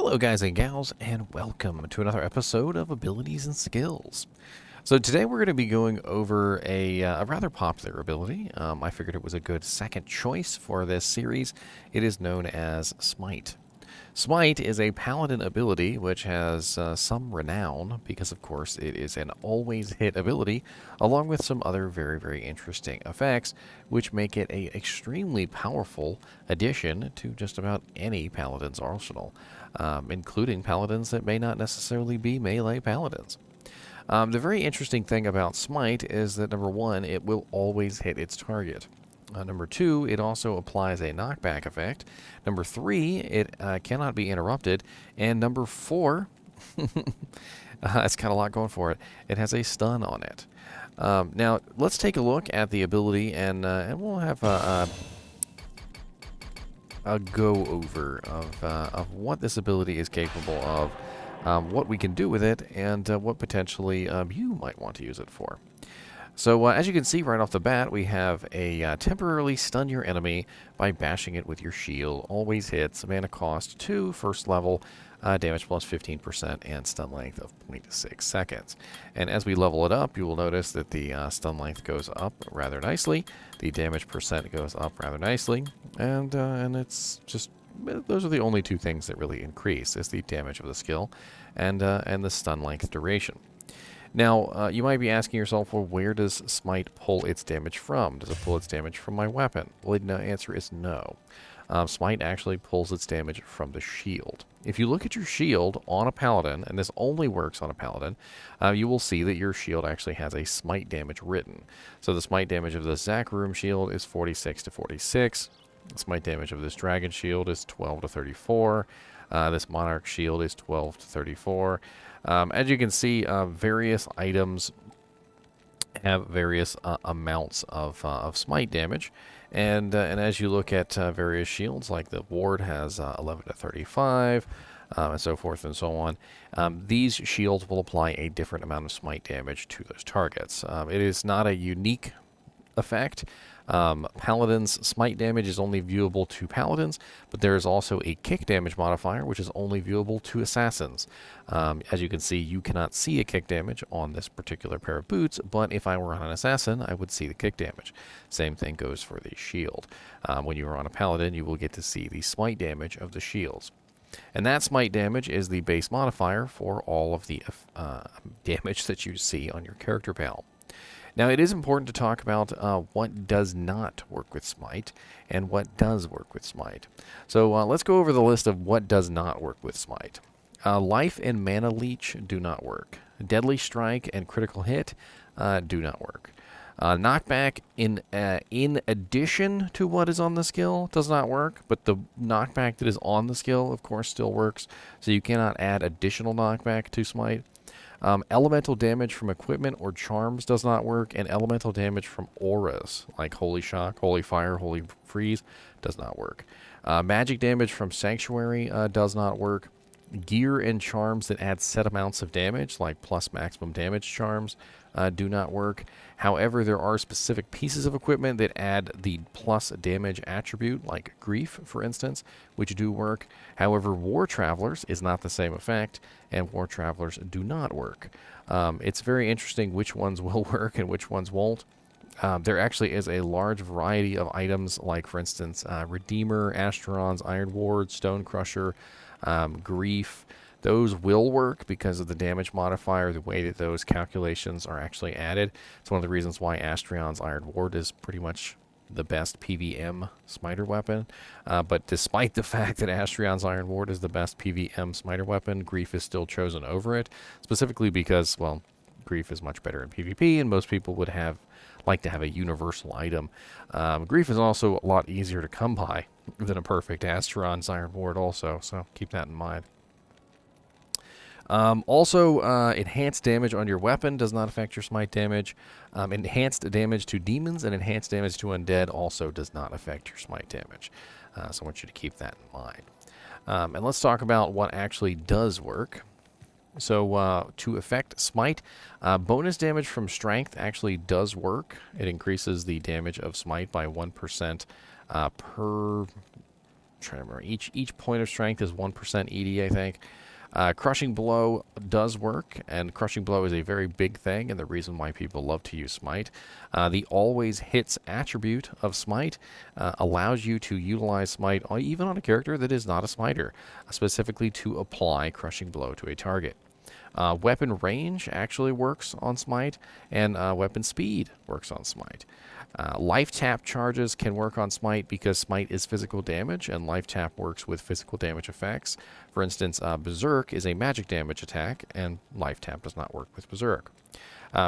Hello guys and gals, and welcome to another episode of Abilities and Skills. So today we're going to be going over a rather popular ability. I figured it was a good second choice for this series. It is known as Smite. Smite is a paladin ability which has some renown because, of course, it is an always hit ability, along with some other very interesting effects, which make it a extremely powerful addition to just about any paladin's arsenal, including paladins that may not necessarily be melee paladins. The very interesting thing about Smite is that, number one, it will always hit its target. Number two, it also applies a knockback effect. Number three, it cannot be interrupted. And number four, it's got a lot going for it. It has a stun on it. Now, let's take a look at the ability, and we'll have a go-over of what this ability is capable of, what we can do with it, and what potentially you might want to use it for. So as you can see right off the bat, we have a temporarily stun your enemy by bashing it with your shield. Always hits, mana cost 2, first level, damage plus 15%, and stun length of 0.6 seconds. And as we level it up, you will notice that the stun length goes up rather nicely, the damage percent goes up rather nicely, and it's just, those are the only two things that really increase, is the damage of the skill and the stun length duration. Now, you might be asking yourself, well, where does Smite pull its damage from? Does it pull its damage from my weapon? Well, the answer is no. Smite actually pulls its damage from the shield. If you look at your shield on a paladin, and this only works on a paladin, you will see that your shield actually has a smite damage written. So the smite damage of the Zachroom shield is 46 to 46. The smite damage of this dragon shield is 12 to 34. This monarch shield is 12 to 34. As you can see, various items have various amounts of smite damage, and as you look at various shields, like the ward has 11 to 35, and so forth and so on, these shields will apply a different amount of smite damage to those targets. It is not a unique effect. Paladin's smite damage is only viewable to paladins, but there is also a kick damage modifier, which is only viewable to assassins. As you can see, you cannot see a kick damage on this particular pair of boots, but if I were on an assassin, I would see the kick damage. Same thing goes for the shield. When you are on a paladin, you will get to see the smite damage of the shields. And that smite damage is the base modifier for all of the damage that you see on your character panel. Now, it is important to talk about what does not work with Smite and what does work with Smite. So let's go over the list of what does not work with Smite. Life and Mana Leech do not work. Deadly Strike and Critical Hit do not work. Knockback in addition to what is on the skill does not work, but the knockback that is on the skill, of course, still works. So you cannot add additional knockback to Smite. Elemental damage from equipment or charms does not work, and elemental damage from auras, like Holy Shock, Holy Fire, Holy Freeze, does not work. Magic damage from Sanctuary does not work. Gear and charms that add set amounts of damage, like plus maximum damage charms, do not work. However, there are specific pieces of equipment that add the plus damage attribute, like Grief, for instance, which do work. However, War Travelers is not the same effect, and War Travelers do not work. It's very interesting which ones will work and which ones won't. There actually is a large variety of items, like, for instance, Redeemer, Astron's Iron Ward, Stone Crusher, Grief. Those will work because of the damage modifier, the way that those calculations are actually added. It's one of the reasons why Astrion's Iron Ward is pretty much the best PVM smiter weapon. But despite the fact that Astrion's Iron Ward is the best PVM smiter weapon, Grief is still chosen over it, specifically because, well, Grief is much better in PvP, and most people would like to have a universal item. Grief is also a lot easier to come by than a perfect Astron's Iron Ward also, so keep that in mind. Enhanced damage on your weapon does not affect your smite damage. Enhanced damage to demons and enhanced damage to undead also does not affect your smite damage. So I want you to keep that in mind. And let's talk about what actually does work. So to affect Smite, bonus damage from Strength actually does work. It increases the damage of Smite by 1% per trying to remember. Each point of strength is 1% ED, I think. Crushing Blow does work, and Crushing Blow is a very big thing, and the reason why people love to use Smite. The Always Hits attribute of Smite allows you to utilize Smite even on a character that is not a Smiter, specifically to apply Crushing Blow to a target. Weapon range actually works on Smite, and weapon speed works on Smite. Life tap charges can work on Smite because Smite is physical damage, and life tap works with physical damage effects. For instance, Berserk is a magic damage attack, and life tap does not work with Berserk.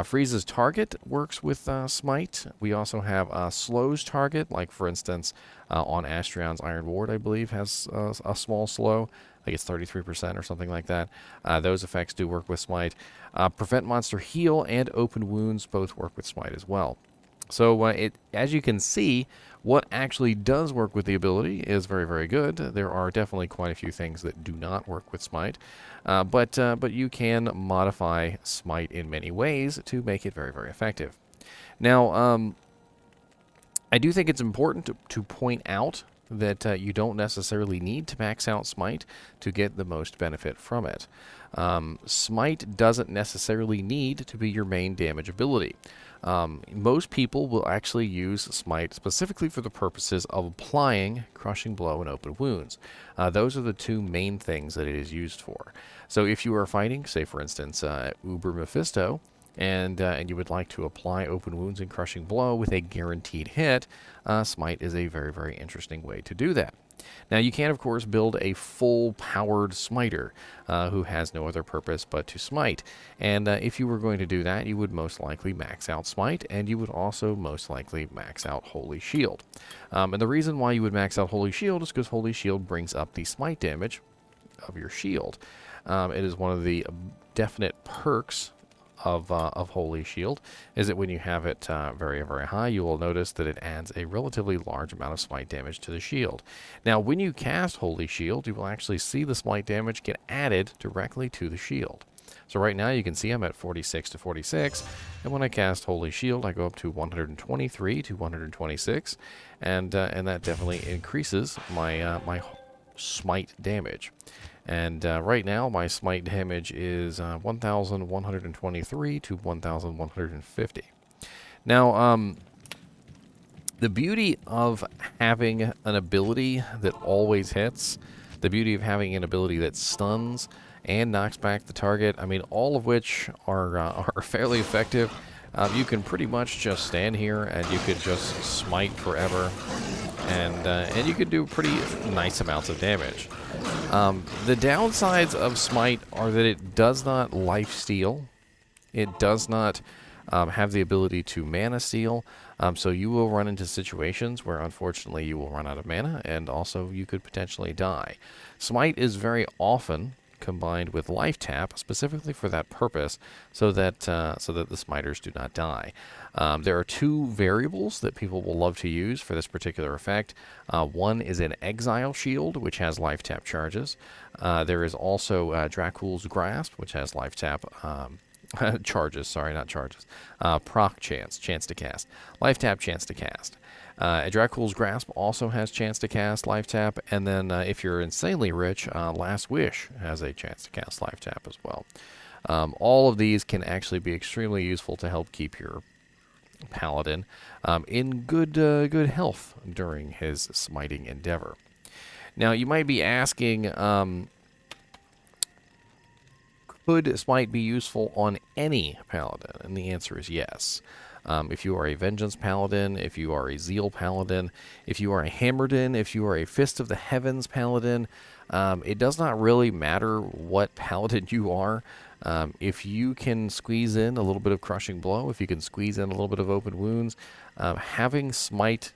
Freeze's target works with Smite. We also have Slow's target, like for instance on Astrion's Iron Ward, I believe, has a small slow. I think it's 33% or something like that. Those effects do work with Smite. Prevent Monster Heal and Open Wounds both work with Smite as well. So as you can see, what actually does work with the ability is very, very good. There are definitely quite a few things that do not work with Smite, but you can modify Smite in many ways to make it very, very effective. Now, I do think it's important to point out that you don't necessarily need to max out Smite to get the most benefit from it. Smite doesn't necessarily need to be your main damage ability. Most people will actually use Smite specifically for the purposes of applying Crushing Blow and Open Wounds. Those are the two main things that it is used for. So if you are fighting, say for instance, Uber Mephisto, and you would like to apply Open Wounds and Crushing Blow with a guaranteed hit, Smite is a very, very interesting way to do that. Now, you can, of course, build a full-powered smiter who has no other purpose but to smite. And if you were going to do that, you would most likely max out Smite, and you would also most likely max out Holy Shield. And the reason why you would max out Holy Shield is because Holy Shield brings up the smite damage of your shield. It is one of the definite perks of Holy Shield, is that when you have it very, very high, you will notice that it adds a relatively large amount of smite damage to the shield. Now, when you cast Holy Shield, you will actually see the smite damage get added directly to the shield. So right now you can see I'm at 46 to 46, and when I cast Holy Shield, I go up to 123 to 126, and that definitely increases my my smite damage. And right now, my smite damage is 1,123 to 1,150. Now, the beauty of having an ability that always hits, the beauty of having an ability that stuns and knocks back the target, I mean, all of which are fairly effective. You can pretty much just stand here and you could just smite forever, and you could do pretty nice amounts of damage. The downsides of Smite are that it does not life steal. It does not have the ability to mana steal. So you will run into situations where unfortunately you will run out of mana, and also you could potentially die. Smite is very often combined with life tap specifically for that purpose, so that the smiters do not die. There are two variables that people will love to use for this particular effect. One is an Exile Shield, which has life tap charges. There is also Dracul's Grasp, which has life tap charges. Sorry, not charges. Proc chance to cast. Life tap chance to cast. Dracul's Grasp also has chance to cast life tap, and then if you're insanely rich, Last Wish has a chance to cast life tap as well. All of these can actually be extremely useful to help keep your Paladin in good health during his smiting endeavor. Now, you might be asking, could Smite be useful on any Paladin? And the answer is yes. If you are a Vengeance Paladin, if you are a Zeal Paladin, if you are a Hammerdin, if you are a Fist of the Heavens Paladin, it does not really matter what Paladin you are. If you can squeeze in a little bit of Crushing Blow, if you can squeeze in a little bit of Open Wounds, having Smite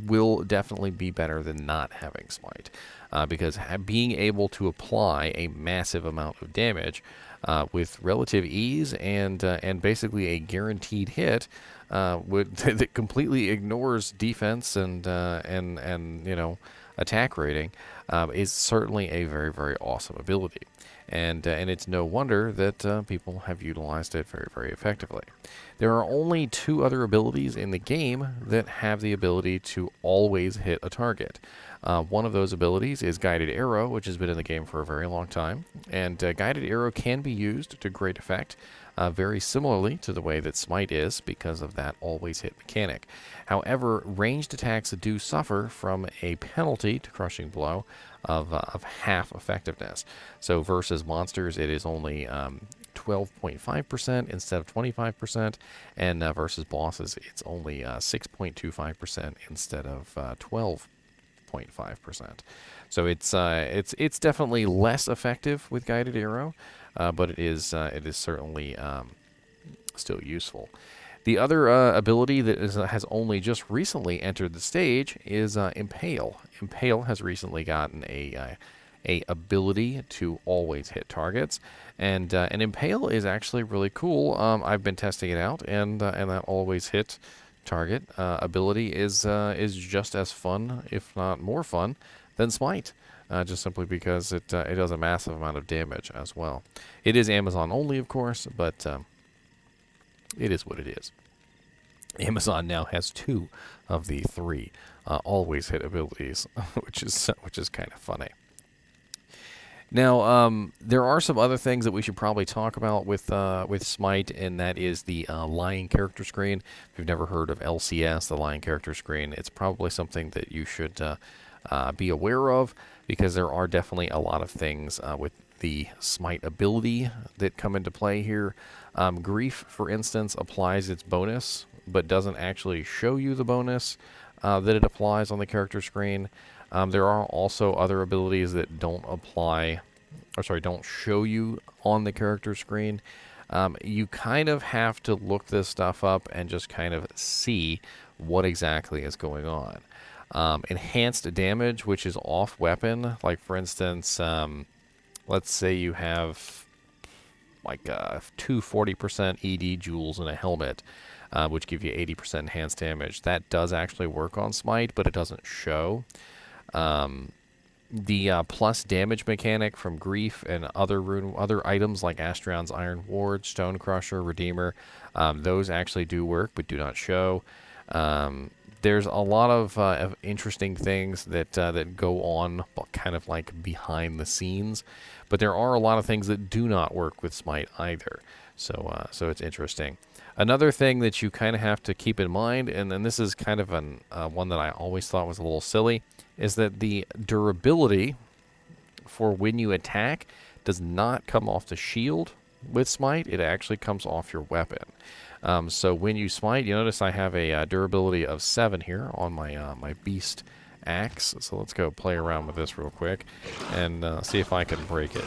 will definitely be better than not having Smite, because being able to apply a massive amount of damage with relative ease and basically a guaranteed hit that completely ignores defense and you know, attack rating is certainly a very, very awesome ability. And it's no wonder that people have utilized it very, very effectively. There are only two other abilities in the game that have the ability to always hit a target. One of those abilities is Guided Arrow, which has been in the game for a very long time. And Guided Arrow can be used to great effect, very similarly to the way that Smite is because of that always hit mechanic. However, ranged attacks do suffer from a penalty to Crushing Blow of half effectiveness. So versus monsters, it is only 12.5% instead of 25%, and versus bosses, it's only 6.25% instead of 12.5%. So it's definitely less effective with Guided Arrow, but it is certainly still useful. The other ability that has only just recently entered the stage is Impale. Impale has recently gotten a ability to always hit targets, and Impale is actually really cool. I've been testing it out, and that always hit target ability is just as fun, if not more fun, than Smite. Just simply because it does a massive amount of damage as well. It is Amazon only, of course, but it is what it is. Amazon now has 2 of the 3 always hit abilities, which is kind of funny. Now, there are some other things that we should probably talk about with Smite, and that is the lying character screen. If you've never heard of LCS, the lying character screen, it's probably something that you should be aware of, because there are definitely a lot of things with the Smite ability that come into play here. Grief, for instance, applies its bonus, but doesn't actually show you the bonus that it applies on the character screen. There are also other abilities that don't show you on the character screen. You kind of have to look this stuff up and just kind of see what exactly is going on. Enhanced damage, which is off weapon, like for instance, let's say you have like 240% ED jewels in a helmet, which give you 80% enhanced damage. That does actually work on Smite, but it doesn't show. The plus damage mechanic from Grief and other items like Astrion's Iron Ward, Stone Crusher, Redeemer, those actually do work but do not show. There's a lot of interesting things that go on kind of like behind the scenes, but there are a lot of things that do not work with Smite either. So it's interesting. Another thing that you kind of have to keep in mind, and this is kind of one that I always thought was a little silly, is that the durability for when you attack does not come off the shield with Smite. It actually comes off your weapon. So when you Smite, you notice I have a durability of 7 here on my my Beast Axe. So let's go play around with this real quick and see if I can break it.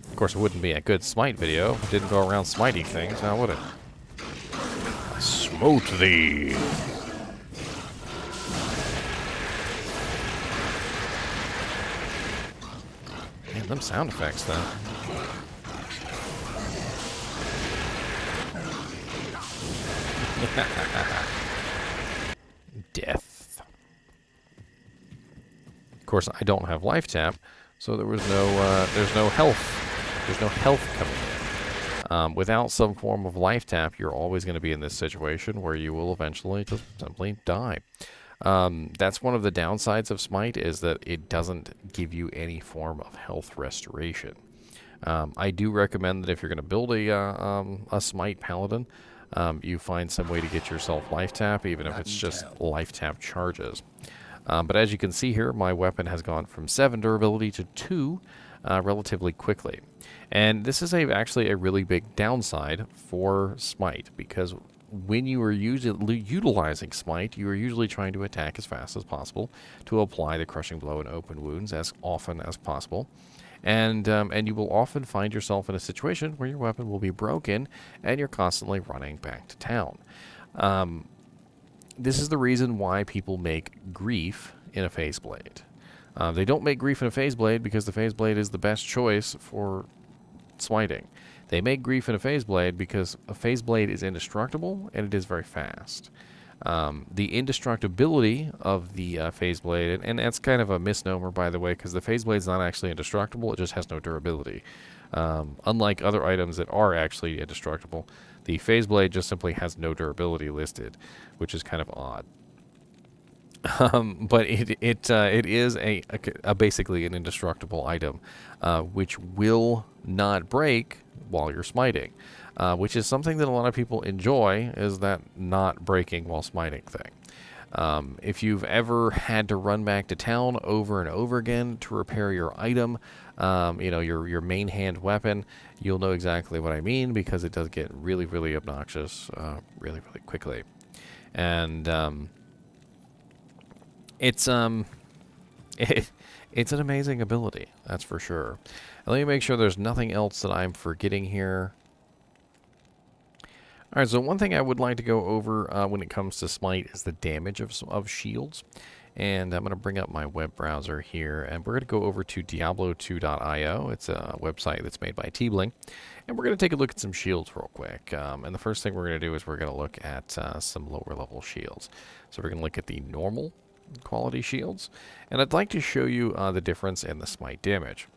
Of course, it wouldn't be a good Smite video if it didn't go around smiting things, now would it? I smote thee! Man, them sound effects, though. Death. Of course, I don't have life tap, so there's no health. There's no health coming in. Without some form of life tap, you're always going to be in this situation where you will eventually just simply die. That's one of the downsides of Smite, is that it doesn't give you any form of health restoration. I do recommend that if you're going to build a Smite Paladin, you find some way to get yourself life tap, even if it's just life tap charges. But as you can see here, my weapon has gone from 7 durability to 2 relatively quickly. And this is actually a really big downside for Smite, because when you are utilizing Smite, you are usually trying to attack as fast as possible to apply the Crushing Blow and Open Wounds as often as possible. And you will often find yourself in a situation where your weapon will be broken and you're constantly running back to town. This is the reason why people make Grief in a Phase Blade. They don't make Grief in a Phase Blade because the Phase Blade is the best choice for smiting. They make Grief in a Phase Blade because a Phase Blade is indestructible and it is very fast. The indestructibility of the phase blade, and that's kind of a misnomer, by the way, because the phase blade is not actually indestructible, it just has no durability. Unlike other items that are actually indestructible, the phase blade just simply has no durability listed, which is kind of odd. But it is a basically an indestructible item, which will not break while you're smiting, which is something that a lot of people enjoy, is that not breaking while smiting thing. If you've ever had to run back to town over and over again to repair your item, your main hand weapon, you'll know exactly what I mean, because it does get really, really obnoxious really, really quickly. And it's it's an amazing ability, that's for sure. And let me make sure there's nothing else that I'm forgetting here. All right, so one thing I would like to go over when it comes to Smite is the damage of shields. And I'm going to bring up my web browser here, and we're going to go over to Diablo2.io. It's a website that's made by T-Bling. And we're going to take a look at some shields real quick. And the first thing we're going to do is we're going to look at some lower level shields. So we're going to look at the normal quality shields. And I'd like to show you the difference in the smite damage.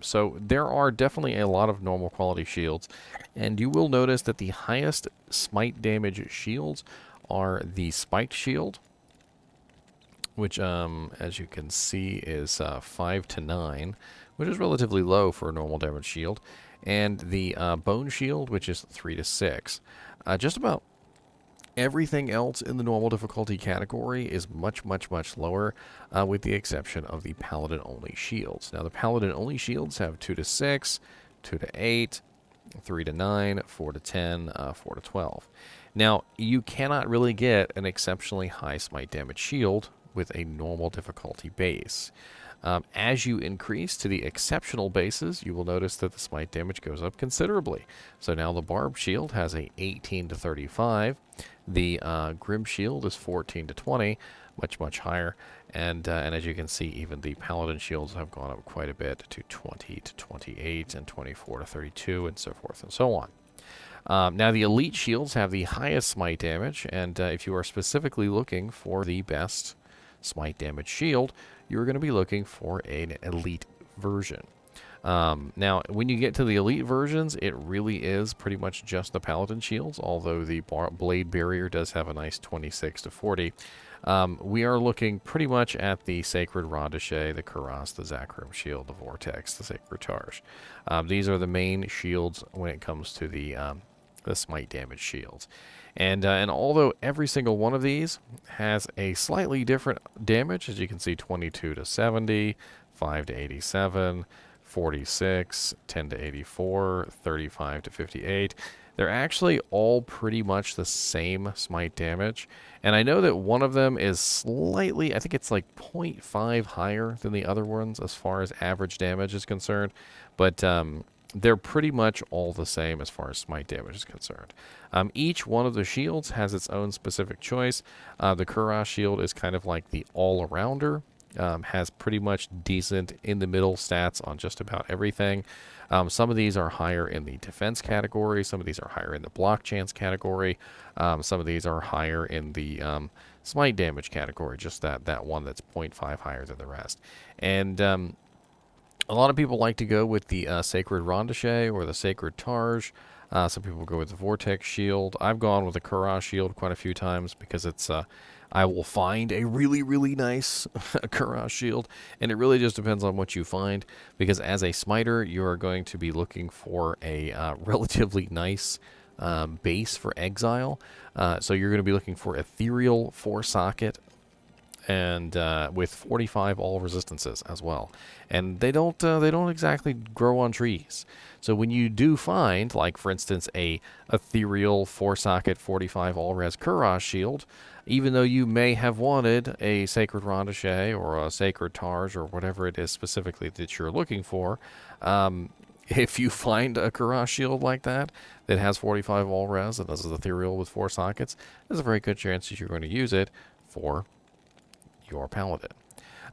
So there are definitely a lot of normal quality shields, and you will notice that the highest smite damage shields are the spiked shield, which as you can see is 5 to 9, which is relatively low for a normal damage shield, and the bone shield, which is 3 to 6. Just about everything else in the normal difficulty category is much, much, much lower, with the exception of the Paladin-only shields. Now, the Paladin-only shields have 2 to 6, 2 to 8, 3 to 9, 4 to 10, 4 to 12. Now, you cannot really get an exceptionally high smite damage shield with a normal difficulty base. As you increase to the exceptional bases, you will notice that the smite damage goes up considerably. So now the Barb Shield has a 18 to 35. The Grim Shield is 14 to 20, much, much higher. And as you can see, even the Paladin Shields have gone up quite a bit to 20 to 28 and 24 to 32 and so forth and so on. Now the Elite Shields have the highest smite damage, and if you are specifically looking for the best smite damage shield, you're going to be looking for an elite version. Now, when you get to the elite versions, it really is pretty much just the Paladin shields, although the blade barrier does have a nice 26 to 40. We are looking pretty much at the Sacred Rondochet, the Kuras, the Zakrim Shield, the Vortex, the Sacred Targe. These are the main shields when it comes to the smite damage shields. And although every single one of these has a slightly different damage, as you can see, 22 to 70, 5 to 87, 46, 10 to 84, 35 to 58, they're actually all pretty much the same smite damage. And I know that one of them is slightly, I think it's like 0.5 higher than the other ones as far as average damage is concerned. But they're pretty much all the same as far as smite damage is concerned. Each one of the shields has its own specific choice. The Kuras shield is kind of like the all-arounder. Has pretty much decent in-the-middle stats on just about everything. Some of these are higher in the defense category. Some of these are higher in the block chance category. Some of these are higher in the smite damage category, just that one that's 0.5 higher than the rest. And a lot of people like to go with the Sacred Rondochet or the Sacred Targe. Some people go with the Vortex Shield. I've gone with the Kuras Shield quite a few times because it's I will find a really, really nice Kuras Shield, and it really just depends on what you find, because as a smiter, you are going to be looking for a relatively nice base for exile. So you're going to be looking for Ethereal 4-socket, and with 45 all resistances as well. And they don't exactly grow on trees. So when you do find, like for instance, a Ethereal 4-socket 45 all res Kuras shield, even though you may have wanted a Sacred Rondochet or a Sacred Targe or whatever it is specifically that you're looking for, if you find a Kuras shield like that has 45 all res and this is Ethereal with 4 sockets, there's a very good chance that you're going to use it for your Paladin.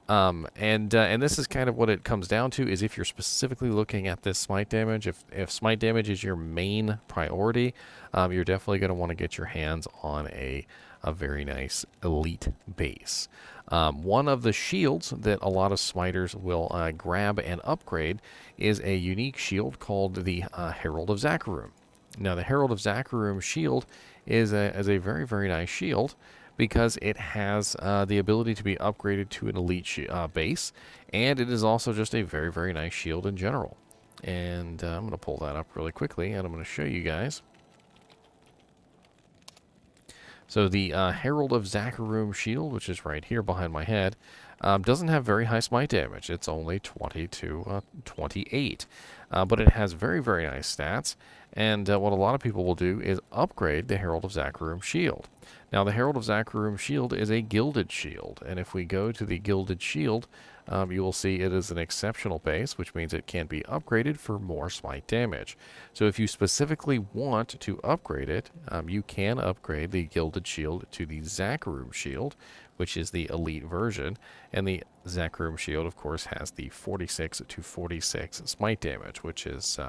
And this is kind of what it comes down to, is if you're specifically looking at this smite damage, if smite damage is your main priority, you're definitely going to want to get your hands on a very nice elite base. One of the shields that a lot of smiters will grab and upgrade is a unique shield called the Herald of Zakarum. Now, the Herald of Zakarum shield is a very, very nice shield because it has the ability to be upgraded to an elite base, and it is also just a very, very nice shield in general. And I'm going to pull that up really quickly, and I'm going to show you guys. So the Herald of Zakarum shield, which is right here behind my head, doesn't have very high smite damage. It's only 20 to 28. But it has very, very nice stats. And what a lot of people will do is upgrade the Herald of Zakarum shield. Now, the Herald of Zakarum shield is a gilded shield. And if we go to the gilded shield, you will see it is an exceptional base, which means it can be upgraded for more smite damage. So if you specifically want to upgrade it, you can upgrade the gilded shield to the Zakarum shield, which is the elite version. And the Zakarum shield, of course, has the 46 to 46 smite damage, which is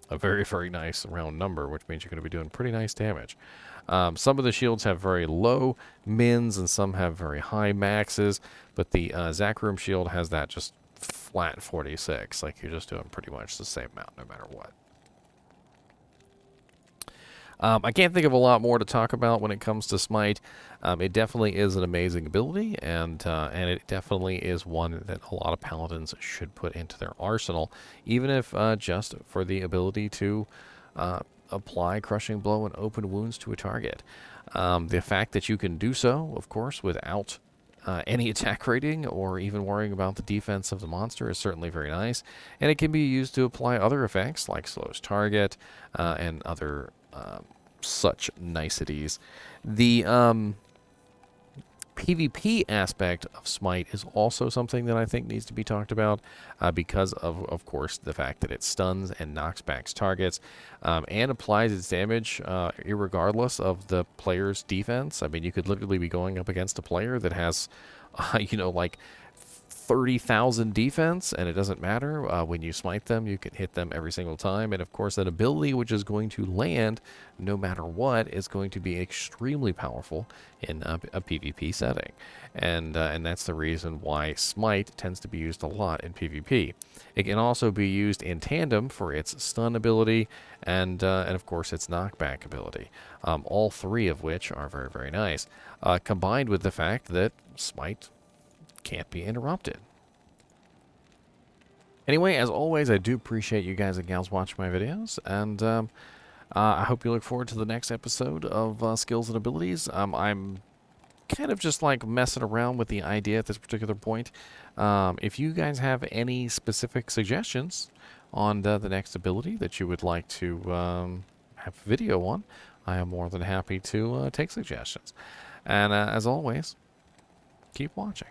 a very, very nice round number, which means you're going to be doing pretty nice damage. Some of the shields have very low mins and some have very high maxes, but the Zakarum shield has that just flat 46. Like, you're just doing pretty much the same amount no matter what. I can't think of a lot more to talk about when it comes to Smite. It definitely is an amazing ability, and it definitely is one that a lot of Paladins should put into their arsenal, even if just for the ability to apply Crushing Blow and open wounds to a target. The fact that you can do so, of course, without any attack rating or even worrying about the defense of the monster is certainly very nice, and it can be used to apply other effects like slows target and other such niceties. The PvP aspect of Smite is also something that I think needs to be talked about because of course, the fact that it stuns and knocks back targets and applies its damage irregardless of the player's defense. I mean, you could literally be going up against a player that has, like 30,000 defense, and it doesn't matter. When you smite them, you can hit them every single time. And of course, that ability, which is going to land no matter what, is going to be extremely powerful in a PvP setting. And that's the reason why Smite tends to be used a lot in PvP. It can also be used in tandem for its stun ability and of course its knockback ability. All three of which are very, very nice. Combined with the fact that Smite can't be interrupted. Anyway, as always, I do appreciate you guys and gals watching my videos, and I hope you look forward to the next episode of Skills and Abilities. I'm kind of just like messing around with the idea at this particular point. If you guys have any specific suggestions on the next ability that you would like to have a video on, I am more than happy to take suggestions. And as always, keep watching.